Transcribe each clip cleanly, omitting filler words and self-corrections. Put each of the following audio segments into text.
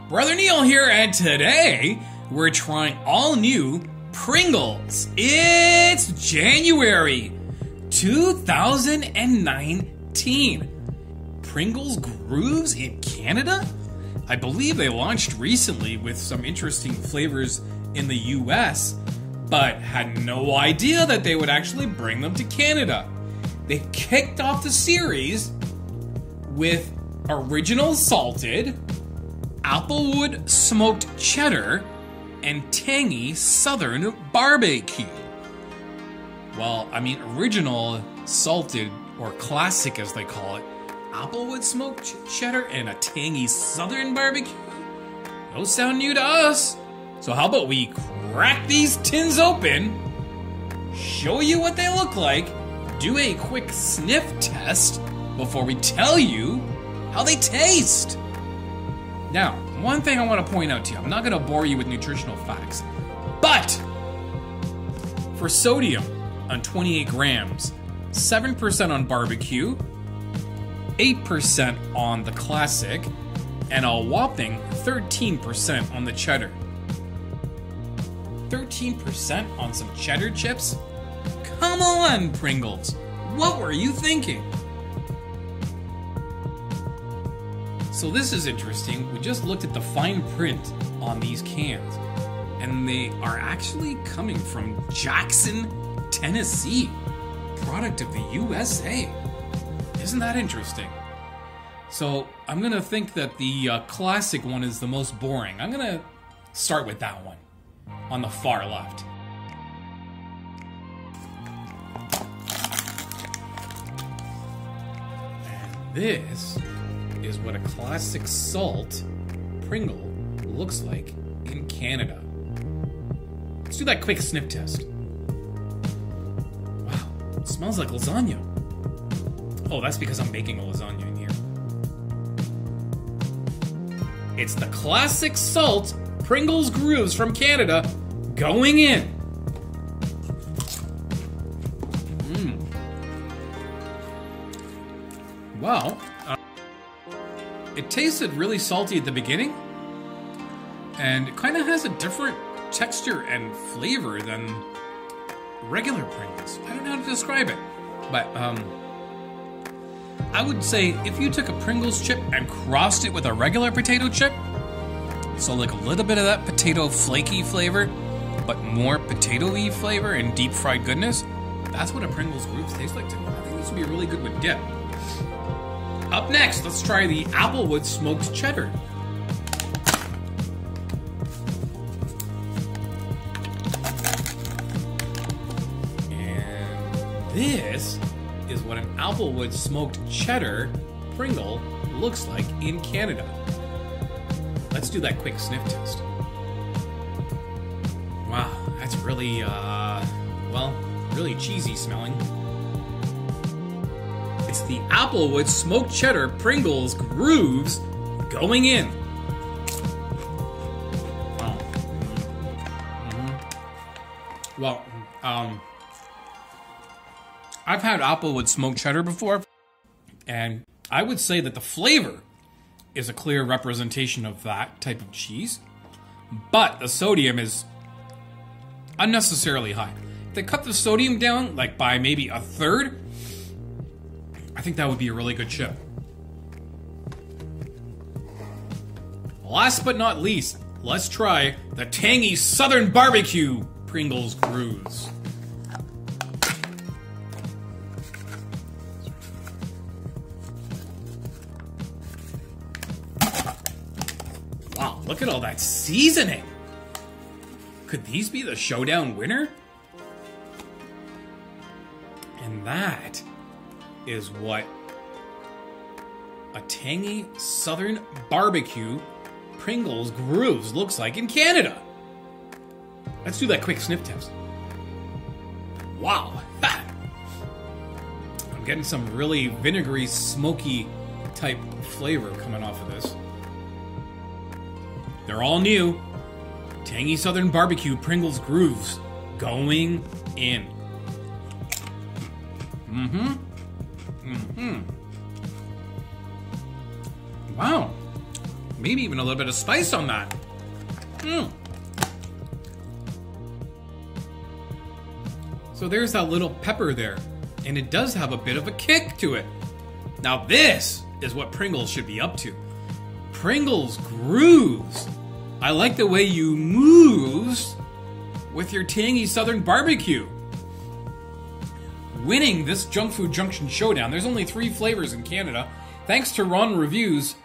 Brother Neil here, and today we're trying all new Pringles. It's January 2019. Pringles GROOVZ in Canada? I believe they launched recently with some interesting flavors in the US, but had no idea that they would actually bring them to Canada. They kicked off the series with original salted, applewood smoked cheddar, and tangy southern barbecue. Well, I mean, original salted, or classic as they call it, applewood smoked cheddar and a tangy southern barbecue? Those sound new to us. So how about we crack these tins open, show you what they look like, do a quick sniff test before we tell you how they taste. Now, one thing I want to point out to you, I'm not going to bore you with nutritional facts, but for sodium on 28 grams, 7% on barbecue, 8% on the classic, and a whopping 13% on the cheddar. 13% on some cheddar chips? Come on, Pringles! What were you thinking? So this is interesting. We just looked at the fine print on these cans, and they are actually coming from Jackson, Tennessee, product of the USA. Isn't that interesting? So I'm gonna think that the classic one is the most boring. I'm gonna start with that one on the far left. And this is what a classic salt Pringle looks like in Canada. Let's do that quick sniff test. Wow, it smells like lasagna. Oh, that's because I'm making a lasagna in here. It's the classic salt Pringles GROOVZ from Canada going in. Wow. It tasted really salty at the beginning, and it kind of has a different texture and flavor than regular Pringles. I don't know how to describe it, but I would say if you took a Pringles chip and crossed it with a regular potato chip, so like a little bit of that potato flaky flavor, but more potato-y flavor and deep fried goodness, that's what a Pringles GROOVZ tastes like to me. I think this would be really good with dip. Up next, let's try the applewood smoked cheddar. And this is what an applewood smoked cheddar Pringle looks like in Canada. Let's do that quick sniff test. Wow, that's really, well, really cheesy smelling. It's the applewood smoked cheddar Pringles GROOVZ going in. Wow. Well, I've had applewood smoked cheddar before, and I would say that the flavor is a clear representation of that type of cheese, but the sodium is unnecessarily high. If they cut the sodium down, like by maybe a third, I think that would be a really good chip. Last but not least, let's try the tangy southern barbecue Pringles GROOVZ. Wow, look at all that seasoning. Could these be the showdown winner? And that is what a tangy southern barbecue Pringles GROOVZ looks like in Canada. Let's do that quick sniff test. Wow. I'm getting some really vinegary, smoky type flavor coming off of this. They're all new. Tangy southern barbecue Pringles GROOVZ going in. Wow. maybe even a little bit of spice on that. So there's that little pepper there, and it does have a bit of a kick to it. Now this is what Pringles should be up to. Pringles GROOVZ. I like the way you moves with your tangy southern barbecue. Winning this Junkfood Junction showdown. There's only 3 flavors in Canada. Thanks to Ron Reviews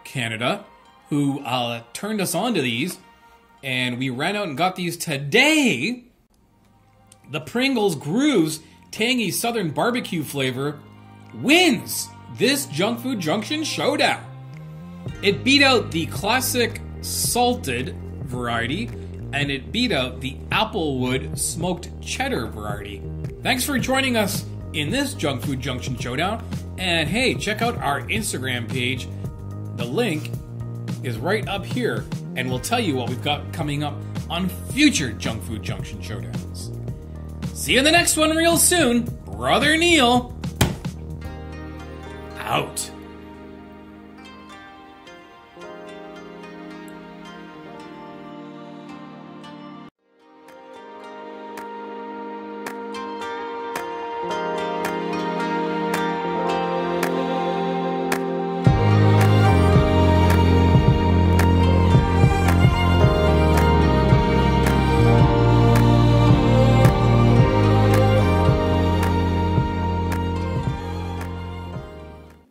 Canada, who turned us on to these, and we ran out and got these today. The Pringles GROOVZ tangy southern barbecue flavor wins this Junkfood Junction showdown. It beat out the classic salted variety, and it beat out the Applewood smoked cheddar variety. Thanks for joining us in this Junkfood Junction showdown, and hey, check out our Instagram page. The link is right up here, and we'll tell you what we've got coming up on future Junkfood Junction showdowns. See you in the next one real soon. Brother Neil, out.